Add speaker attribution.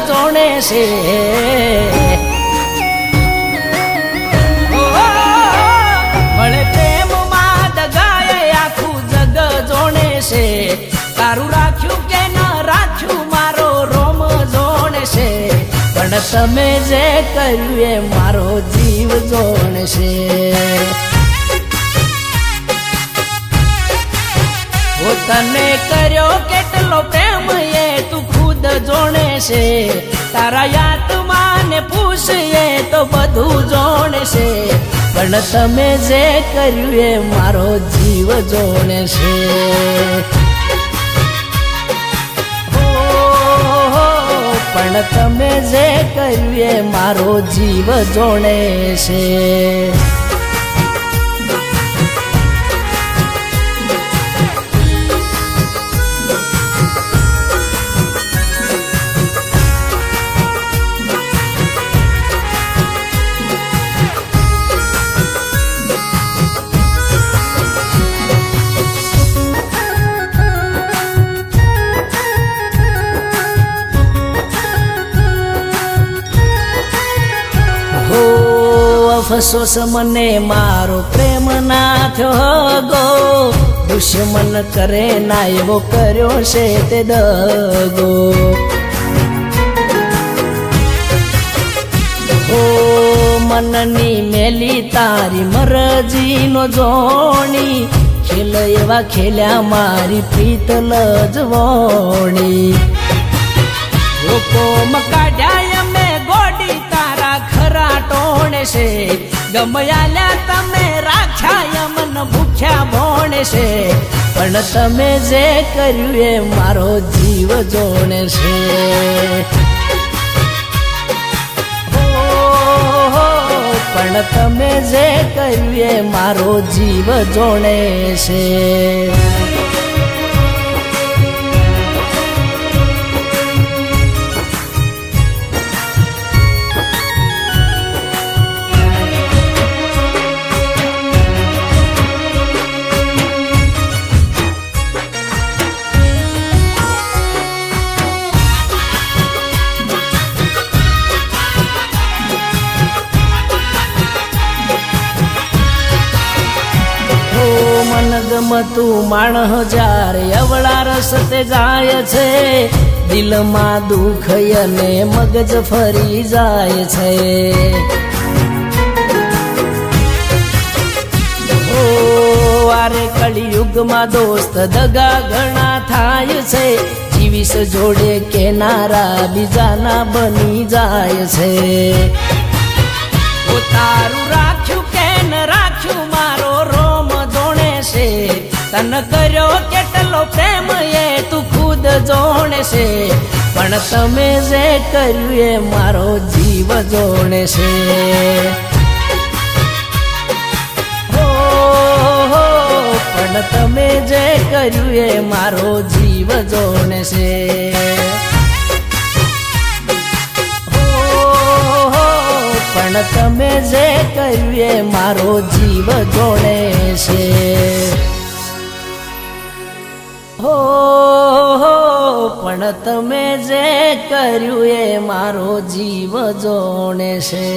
Speaker 1: જોણે છે. મળે પ્રેમમાં દગાએ આખું જગ જોણે છે. તારું રાખ્યું કે ન રાખ્યું મારો રોમ જોણે છે. પણ તમે જે કર્યું એ મારો જીવ જોણે છે. તને કર્યો કેટલો પ્રેમ એ તું ખુદ જોણે છે. તારા યાદમાં ને પૂછીએ તો બધું જોણે છે. પણ તમે જે કર્યું એ મારો જીવ જોણે છે. પણ તમે જે કર્યું એ મારો જીવ જોણે છે. અફસોસ મને મારો પ્રેમ ના થયો ગો. દુશ્મન કરે ના એવો કર્યો છે તે દગો. હો મનની મેલી તારી મરજીનો જોણી. ખેલ એવા ખેલ્યા મારી પ્રીત લજવણી. લોકો મકાઢ્યા અમે ગોડી તારા ખરા ટોણે છે. ગમયાલ્યા તમે રાખ્યા મન ભૂખ્યા ભોણે છે. પણ તમે જે કર્યું એ મારો જીવ જોણે છે. પણ તમે જે કર્યું એ મારો જીવ જોણે છે. મનગમતું માણસ જ્યારે અવળા રસ્તે જાય છે. દિલમાં દુઃખ અને મગજ ફરી જાય છે. ઓ વારે કળિયુગમાં દોસ્ત દગા ઘણા થાય છે. જીવીશ જોડે કેનારા બીજાના બની જાય છે. તારું રાખ્યું કે ન રાખ્યું મારો રોમ જોણે છે. તન કર્યો કેટલો પ્રેમ એ તું ખુદ જોણે છે. પણ તમે જે કર્યું એ મારો જીવ જોણે છે. પણ તમે જે કર્યું એ મારો જીવ જોણે છે. પણ તમે જે કર્યું એ મારો જીવ જોણે છે. હો પણ તમે જે કર્યું એ મારો જીવ જોણે છે.